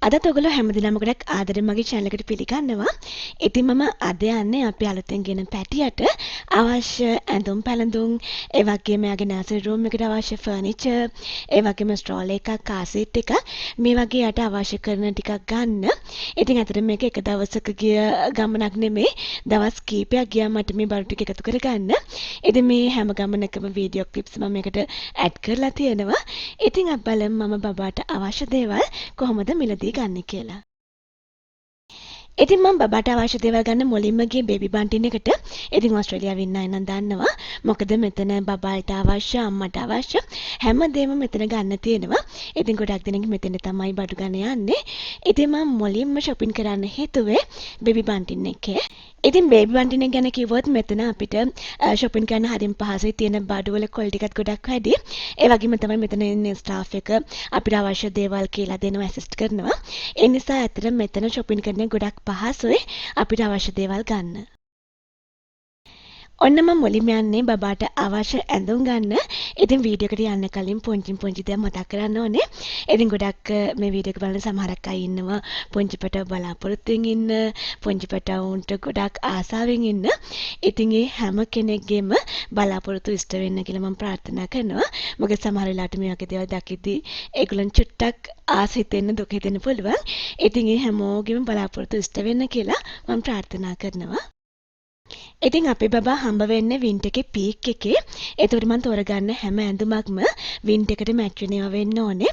අදත් ඔයගොල්ලෝ හැමදිනම ගොඩක් ආදරෙන් මගේ channel එකට පිළිගන්නවා. ඉතින් මම අද යන්නේ අපි අලුතෙන් ගෙන පැටියට අවශ්‍ය ඇඳුම් පැළඳුම්, ඒ වගේම යාගේ nursery room එකට අවශ්‍ය furniture, ඒ වගේම stroller එකක්, car seat එකක් මේ වගේ යට අවශ්‍ය කරන ටිකක් ගන්න. ඉතින් අතට මේක එක දවසක ගිය ගමනක් නෙමෙයි. දවස් කීපයක් ගියා මට මේ බඩු ටික එකතු කරගන්න. ඉතින් මේ හැම ගමනකම වීඩියෝ ක්ලිප්ස් මම මේකට ඇඩ් කරලා තියෙනවා. ඉතින් අපි බලමු මම බබාට අවශ්‍ය දේවල් කොහොමද මිලදී ගන්න කියලා. ඉතින් මම බබාට අවශ්‍ය දේවල් ගන්න මුලින්ම ගියේ බේබි බන්ටින් එකට. ඉතින් ඕස්ට්‍රේලියාවේ ඉන්න අය නම් දන්නවා. මොකද මෙතන බබාට අවශ්‍ය, අම්මට අවශ්‍ය හැමදේම මෙතන ගන්න තියෙනවා. ඉතින් ගොඩක් දෙනෙක් මෙතන තමයි බඩු ගන්න යන්නේ. ඉතින් මම මුලින්ම shopping කරන්න හිතුවේ බේබි බන්ටින් එකේ. ඉතින් බේබි බන්ටින් එක ගැන කිව්වොත් මෙතන අපිට shopping කරන්න හරිම පහසුයි. තියෙන බඩු වල quality එකත් ගොඩක් වැඩි. ඒ වගේම තමයි මෙතන ඉන්න staff එක අපිට අවශ්‍ය දේවල් කියලා දෙනවා, assist කරනවා. ඒ නිසා ඇත්තට මෙතන shopping කරන්න ගොඩක් පහසුයි අපිට අවශ්‍ය දේවල් ගන්න. ඔන්න මම මුලින්ම යන්නේ බබාට අවශ්‍ය ඇඳුම් ගන්න. ඉතින් වීඩියෝ එකට යන්න කලින් පුංචි දේවල් මතක් කරන්න ඕනේ. ඉතින් ගොඩක් මේ වීඩියෝ එක බලන සමහරක් අය ඉන්නවා පුංචි පැටව බලාපොරොත්තුෙන් ඉන්න, පුංචි පැටවුන්ට ගොඩක් ආසාවෙන් ඉන්න. ඉතින් ඒ හැම කෙනෙක්ගේම බලාපොරොත්තු ඉෂ්ට වෙන්න කියලා මම ප්‍රාර්ථනා කරනවා. මොකද සමහර වෙලාවට මේ වගේ දේවල් දකිද්දී ඒගොල්ලන් චුට්ටක් ආස හිතෙන්න, දුක හිතෙන්න පුළුවන්. ඉතින් ඒ හැමෝගෙම බලාපොරොත්තු ඉෂ්ට වෙන්න කියලා මම ප්‍රාර්ථනා කරනවා. ඉතින් අපේ බබා හම්බ වෙන්නේ වින්ටර් එකේ පීක් එකේ. ඒතකොට මම තෝරගන්න හැම ඇඳුමක්ම වින්ටර් එකට මැච් වෙනවා වෙන්න ඕනේ.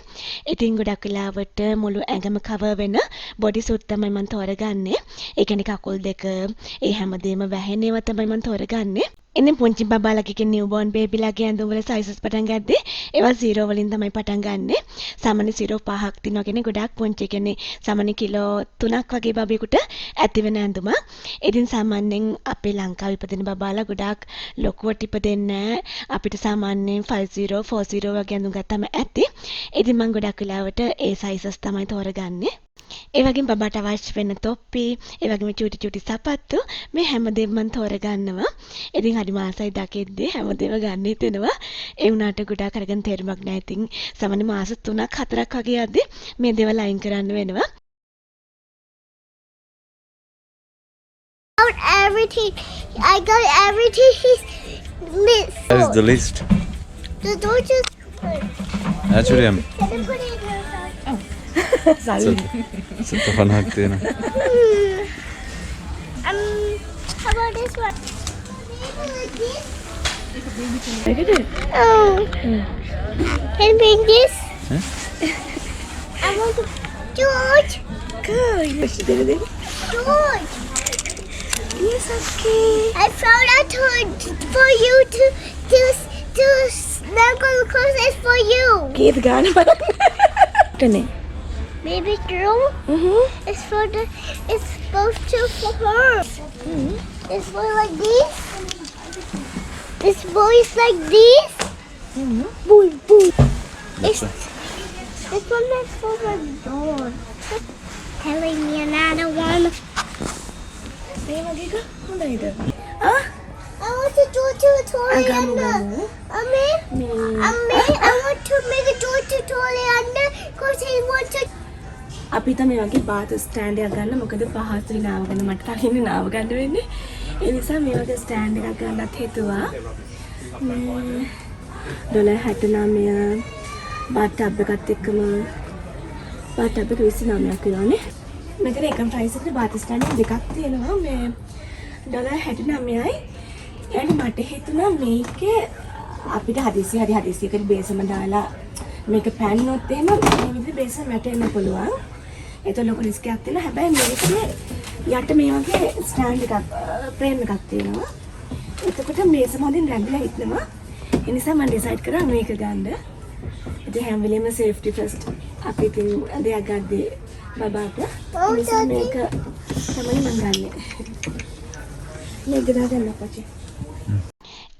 ඉතින් ගොඩක් වෙලාවට මුළු ඇඟම කවර් වෙන බොඩි සූට් තමයි මම තෝරගන්නේ. ඒ කියන්නේ කකුල් දෙක ඒ හැමදේම වැහෙන ඒවා තමයි මම තෝරගන්නේ. ඉතින් පුංචි බබාලගේ නිව්බෝර්න් බේබිලාගේ ඇඳුම් වල සයිසස් පටන් ගත්තේ ඒවා 0 වලින් තමයි පටන් ගන්නෙ. සාමාන්‍ය 0.5ක් තියෙනවා කියන්නේ ගොඩක් පුංචි. කියන්නේ සාමාන්‍ය කිලෝ 3ක් වගේ බබෙකුට ඇති වෙන ඇඳුමක්. ඉතින් සාමාන්‍යයෙන් අපේ ලංකාවේ ඉපදෙන බබාලා ගොඩක් ලොකුවට ඉපදෙන්නේ නැහැ. අපිට සාමාන්‍යයෙන් 50 40 වගේ ඇඳුම් ගත්තම ඇති. ඉතින් මම ගොඩක් වෙලාවට ඒ සයිසස් තමයි තෝරගන්නේ. ඒ වගේම බබාට අවශ්‍ය වෙන තොප්පි, ඒ වගේම චූටි සපත්තු මේ හැමදේම මම තෝරගන්නවා. ඉතින් හරි මාසයි දකිද්දී හැමදේම ගන්න හිතෙනවා. ඒ වුණාට ගොඩක් අරගෙන තේරුමක් නැහැ. ඉතින් සාමාන්‍ය මාස 3ක් 4ක් වගේ යද්දී මේ දේවල් අයින් කරන්න වෙනවා. Everything. I got everything his list. That is the list. The door just Actually, I'm. Can I put it in your Super fun hack there. How about this one? Can you bring this? Huh? I want to. George! Good. George! Yes, okay. I found a toy for you to snuggle close. It's for you. ගීත ගාන බලන්න. Baby girl. It's for the. It's supposed to for her. It's for like this. This boy is like this. Boy. This one is for the door. Telling me another one. මේ වගේ එක හොඳයිද? I want to do a tutorial under. Ammi, I want to make a door tutorial under because he wants to. අපි තමයි වගේ bath stand එකක් ගන්න. මොකද පහසුයි නාව ගන්න. මට කලින් නාව ගන්න වෙන්නේ. ඒ නිසා මේ වගේ ස්ටෑන්ඩ් එකක් ගන්නත් හිතුවා. $69 බාත් ටබ් එකත් එක්කම බාත් ටබ් එක 29ක් වෙනවානේ. මෙතන එකම ප්‍රයිස් එකට බාත් ස්ටෑන්ඩ් දෙකක් තියෙනවා. මේ $69යි. يعني මට හිතුණා මේකේ අපිට හදිසියකට බේසම දාලා මේක පැන්නොත් එහෙම මේ විදිහට බේසම වැටෙන්න පුළුවන්. ඒක ලොකු රිස්ක් එකක් තියෙනවා. හැබැයි මේකේ යට මේ වගේ ස්ටෑන්ඩ් එකක් ෆ්‍රේම් එකක් තියෙනවා. එතකොට බේසම හොඳින් රැඳිලා හිටනවා. ඒ නිසා මම ඩිසයිඩ් කරා මේක ගන්න. ඉතින් හැම වෙලෙම සේෆ්ටි ෆස්ට් අපි ඉතින් දෙයක් ගද්දී බබාට නිසා මේක තමයි මම ගන්නෙ. මේක දාගන්න අපච්චි.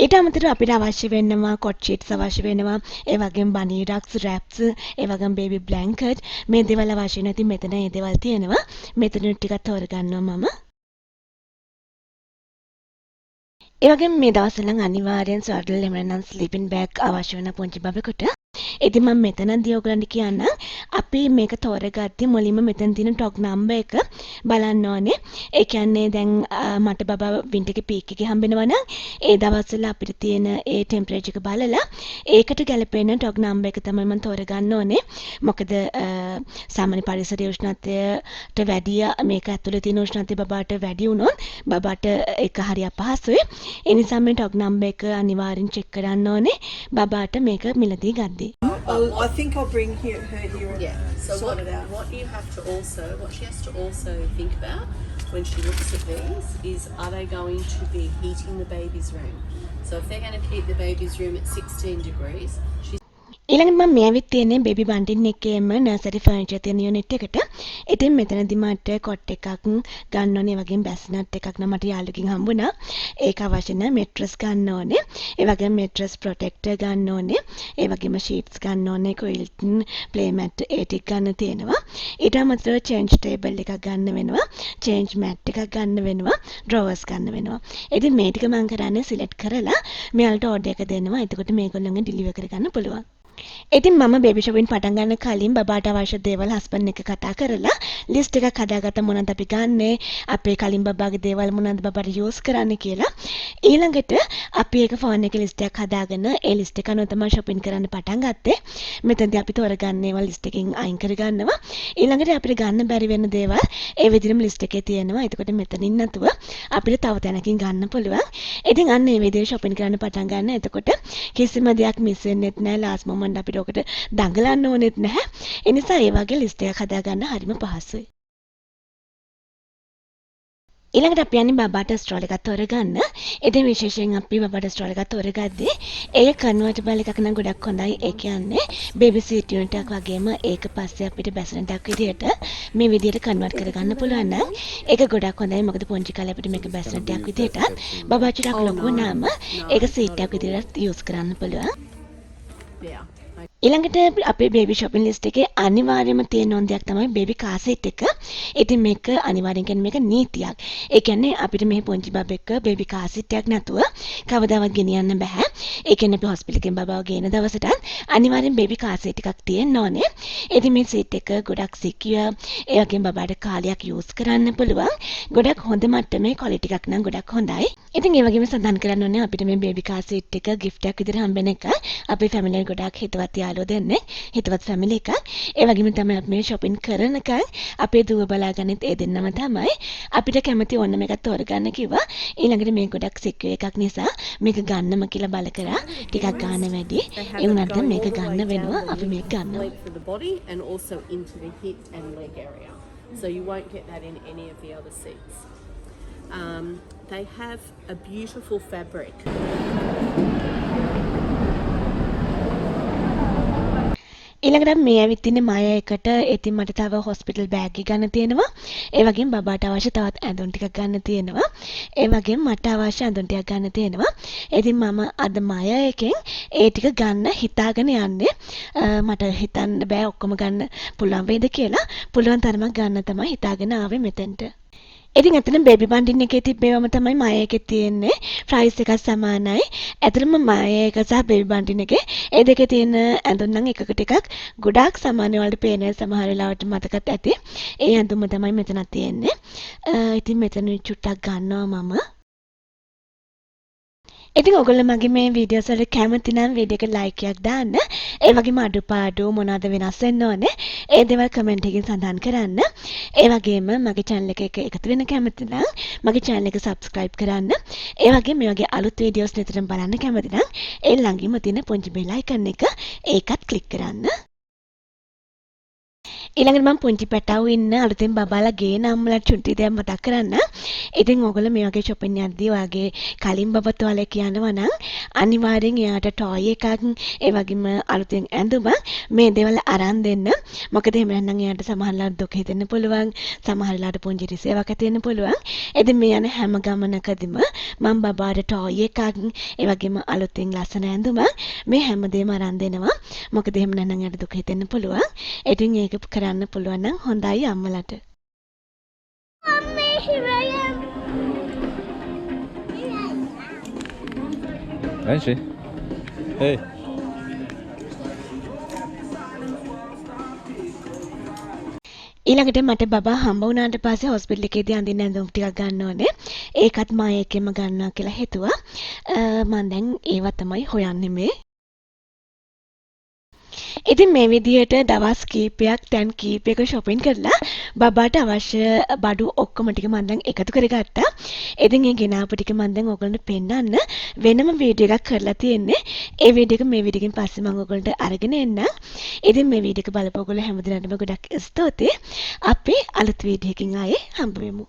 ඊට අමතරව අපිට අවශ්‍ය වෙනවා කොට් ෂීට්ස් අවශ්‍ය වෙනවා. ඒ වගේම බනී රක්ස්, රැප්ස්, ඒ වගේම බේබි බ්ලැන්කට් මේ දේවල් අවශ්‍ය නැති මෙතන මේ දේවල් තියෙනවා. මෙතන ටිකක් තෝරගන්නවා මම. ඒ වගේම මේ දවස්වල නම් අනිවාර්යෙන් ස්වර්ඩල් එහෙම නැත්නම් ස්ලීපින් බෑග් අවශ්‍ය වෙන පුංචි බබෙකුට ඉතින් මම මෙතනදී ඔයගලන්ට කියන්නම් අපි මේක තෝරගත්තේ මුලින්ම මෙතන තියෙන ටොග් නම්බර් එක බලන්න ඕනේ. ඒ කියන්නේ දැන් මට බබා වින්ටර් එකේ පීක් එකේ හම්බෙනවා නම් ඒ දවස්වල අපිට තියෙන ඒ ටෙම්පරේචර් එක බලලා ඒකට ගැලපෙන ටොග් නම්බර් එක තමයි මම තෝරගන්න ඕනේ. මොකද සාමාන්‍ය පරිසරයේ උෂ්ණත්වයට වැඩිය මේක ඇතුලේ තියෙන උෂ්ණත්වය බබාට වැඩි වුණොත් බබාට ඒක හරි අපහසුයි. ඒ නිසා මේ ටොග් නම්බර් එක අනිවාර්යෙන් චෙක් කරන්න ඕනේ බබාට මේක මිලදී ගද්දී. I think I'll bring her here and So sort it out. what you have to also, what she has to also think about when she looks at these is, are they going to be heating the baby's room? So if they're going to heat the baby's room at 16 degrees, she's ඊළඟට මම මේ ඇවිත් තියෙන්නේ baby බන්ටින් එකේම nursery furniture තියෙන unit එකට. ඉතින් මෙතනදී මට කොට් එකක් ගන්න ඕනේ. ඒ වගේම බැස්නට් එකක් නම් මට යාළුවකින් හම්බුණා. ඒක අවශ්‍ය නැහැ. මෙට්‍රස් ගන්න ඕනේ. ඒ වගේම මෙට්‍රස් ප්‍රොටෙක්ටර් ගන්න ඕනේ. ඒ වගේම ෂීට්ස් ගන්න ඕනේ. ක්විල්ටන් ප්ලේ මැට් ඒ ටික ගන්න තියෙනවා. ඊට අමතරව චේන්ජ් ටේබල් එකක් ගන්න වෙනවා. චේන්ජ් මැට් එකක් ගන්න වෙනවා. ඩ්‍රෝවර්ස් ගන්න වෙනවා. ඉතින් මේ ටික මම කරන්නේ සිලෙක්ට් කරලා මෙයාලට ඕඩර් එක දෙනවා. එතකොට මේගොල්ලෝගෙන් ඩිලිවර් කරගන්න පුළුවන්. ඉතින් මම බේබි ෂොපින් පටන් ගන්න කලින් බබාට අවශ්‍ය දේවල් හස්බන්ඩ් එක්ක කතා කරලා ලිස්ට් එකක් හදාගත්ත මොනවද අපි ගන්නෙ, අපේ කලින් බබාගේ දේවල් මොනවද බබාට යූස් කරන්න කියලා. ඊළඟට අපි ඒක ෆෝන් එකේ ලිස්ට් එකක් හදාගෙන ඒ ලිස්ට් එක අනුව තමයි ෂොපින් කරන්න පටන් ගත්තේ. මෙතනදී අපි තෝරගන්න ඒවා ලිස්ට් එකෙන් අයින් කරගන්නවා. ඊළඟට අපිට ගන්න බැරි වෙන දේවල් ඒ විදිහටම ලිස්ට් එකේ තියෙනවා. එතකොට මෙතනින් නැතුව අපිට තව තැනකින් ගන්න පුළුවන්. ඉතින් අන්න ඒ විදිහට ෂොපින් කරන්න පටන් ගන්න. එතකොට කිසිම දෙයක් මිස් වෙන්නෙත් නැහැ. ලාස්ට් මොමන්ට් අපිට ඔකට දඟලන්න ඕනෙත් නැහැ. ඒ නිසා ඒ වගේ ලිස්ට් එකක් හදාගන්න හරිම පහසුයි. ඊළඟට අපි යන්නේ බබාට ස්ට්‍රෝල් එකක් තෝරගන්න. ඉතින් විශේෂයෙන් අපි බබාට ස්ට්‍රෝල් එකක් තෝරගද්දී ඒක කන්වර්ටබල් එකක් නම් ගොඩක් හොඳයි. ඒ කියන්නේ බේබි සීට් යුනිට් එකක් වගේම ඒක පස්සේ අපිට බැසෙන ඩක් විදියට මේ විදියට කන්වර්ට් කරගන්න පුළුවන් නම් ඒක ගොඩක් හොඳයි. මොකද පුංචි කාලේ අපිට මේක බැසෙන ඩක් විදියට බබා චුට්ටක් ලොකු වුණාම ඒක සීට් එකක් විදියට යූස් කරන්න පුළුවන්. yeah. ඊළඟට අපේ බේබි ෂොපින් ලිස්ට් එකේ අනිවාර්යයෙන්ම තියෙන ඕන දෙයක් තමයි බේබි කාර් සීට් එක. ඉතින් මේක අනිවාර්යෙන් කියන්නේ මේක නීතියක්. ඒ කියන්නේ අපිට මේ පුංචි බබෙක්ව බේබි කාර් සීට් එකක් නැතුව කවදාවත් ගෙනියන්න බෑ. ඒ කියන්නේ අපි හොස්පිටල් එකෙන් බබාව ගේන දවසට අනිවාර්යෙන් බේබි කාර් සීට් එකක් තියෙන්න ඕනේ. ඉතින් මේ සීට් එක ගොඩක් සිකියර්, ඒ වගේම බබාට කාලයක් යූස් කරන්න පුළුවන්. ගොඩක් හොඳ මට්ටමේ ක්වොලිටි එකක් නම් ගොඩක් හොඳයි. ඉතින් ඒ වගේම සඳහන් කරන්න ඕනේ අපිට මේ බේබි කාර් සීට් එක gift එකක් විදිහට හම්බෙන එක අපේ ෆැමිලි එක ගොඩක් හිතවත් යාළුවෝ දෙන්නේ. හිතවත් ෆැමිලි එකක්. ඒ වගේම තමයි අපි මේ shopping කරනකන් අපේ දුව බලාගන්නෙත් ඒ දෙන්නම තමයි. අපිට කැමති ඕනම එකක් තෝරගන්න කිව්වා. ඊළඟට මේ ගොඩක් සික්යුර් එකක් නිසා මේක ගන්නම කියලා බල කරා. ටිකක් ගන්න වැඩි. ඒ වුණාට මේක ගන්න වෙනවා. අපි මේක ගන්නවා. Length of the body and also into the hip and leg area. So you won't get that in any of the other seats. They have a beautiful fabric. ඊළඟට මේ ඇවිත් ඉන්නේ මායා එකට. ඉතින් මට තව හොස්පිටල් බෑග් එක ගන්න තියෙනවා. ඒ වගේම බබාට අවශ්‍ය තවත් ඇඳුම් ටිකක් ගන්න තියෙනවා. ඒ වගේම මට අවශ්‍ය ඇඳුම් ටිකක් ගන්න තියෙනවා. ඉතින් මම අද මායා එකෙන් ඒ ටික ගන්න හිතාගෙන යන්නේ. මට හිතන්න බෑ ඔක්කොම ගන්න පුළුවන් වේද කියලා. පුළුවන් තරමක් ගන්න තමයි හිතාගෙන ආවේ මෙතෙන්ට. ඉතින් අතන බේබි බන්ටින් එකේ තිබ්බේවම තමයි මායා එකේ තියෙන්නේ. ප්‍රයිස් එක සමානයි. ඇත්තටම මායා එක සහ බේබි බන්ටින් එකේ ඒ දෙකේ තියෙන ඇඳුම් නම් එකකට එකක් ගොඩාක් සමාන වලට පේන සමහර වෙලාවට මතකත් ඇති. ඒ ඇඳුම තමයි මෙතන තියෙන්නේ. ඉතින් මෙතන චුට්ටක් ගන්නවා මම. ඉතින් ඔයගොල්ලෝ මගේ මේ වීඩියෝස් වලට කැමති නම් වීඩියෝ එකට ලයික් එකක් දාන්න. ඒ වගේම අඩුපාඩු මොනවද වෙනස් වෙන්න ඕනේ ඒ දේවල් කමෙන්ට් එකකින් සඳහන් කරන්න. ඒ වගේම මගේ channel එක එකතු වෙන්න කැමති නම් මගේ channel එක subscribe කරන්න. ඒ වගේම මේ වගේ අලුත් වීඩියෝස් නිතරම බලන්න කැමති නම් ඒ ළඟින්ම තියෙන පුංචි bell icon එක ඒකත් click කරන්න. ඊළඟට මම පුංචි පැටවු ඉන්න අලුතෙන් බබාලා ගේන අම්මලා චුට්ටි දෙයක් මතක් කරන්න. ඉතින් ඔයගොල්ලෝ මේ වගේ shopping යද්දී ඔයාගේ කලින් බබත් ඔයාලා කියනවා නම් අනිවාර්යෙන් එයාට toy එකක් ඒ වගේම අලුතෙන් ඇඳුමක් මේ දේවල් අරන් දෙන්න. මොකද එහෙම නැත්නම් එයාට සමහරවිට දුක හිතෙන්න පුළුවන්. සමහරවිට පුංචි රිසේවක් ඇති වෙන්න පුළුවන්. ඉතින් මේ යන හැම ගමනකදීම මම බබාට toy එකක් ඒ වගේම අලුතෙන් ලස්සන ඇඳුමක් මේ හැමදේම අරන් දෙනවා. මොකද එහෙම නැත්නම් එයාට දුක හිතෙන්න පුළුවන්. ඉතින් ඒක කරන්න පුළුවන් නම් හොඳයි අම්මලාට. Mommy, here I am. Angie. Hey. ඊළඟට මට බබා හම්බ වුණාට පස්සේ හොස්පිටල් එකේදී අඳින්න ඇඳුම් ටිකක් ගන්න ඕනේ. ඒකත් මම ඒකෙම ගන්නවා කියලා හිතුවා. මම දැන් ඒවා තමයි හොයන්නේ මේ. ඉතින් මේ විදිහට දවස් කීපයක් තැන් කීපයක shopping කරලා බබාට අවශ්‍ය බඩු ඔක්කොම ටික මම දැන් එකතු කරගත්තා. ඉතින් මේ ගෙනාපු ටික මම දැන් ඔයගොල්ලන්ට පෙන්නන්න වෙනම වීඩියෝ එකක් කරලා තියෙන්නේ. ඒ වීඩියෝ එක මේ වීඩියෝ එකෙන් පස්සේ මම ඔයගොල්ලන්ට අරගෙන එන්නම්. ඉතින් මේ වීඩියෝ එක බලපු ඔයගොල්ලෝ හැමදෙනාටම ගොඩක් ස්තුතියි. අපි අලුත් වීඩියෝ එකකින් ආයේ හම්බ වෙමු.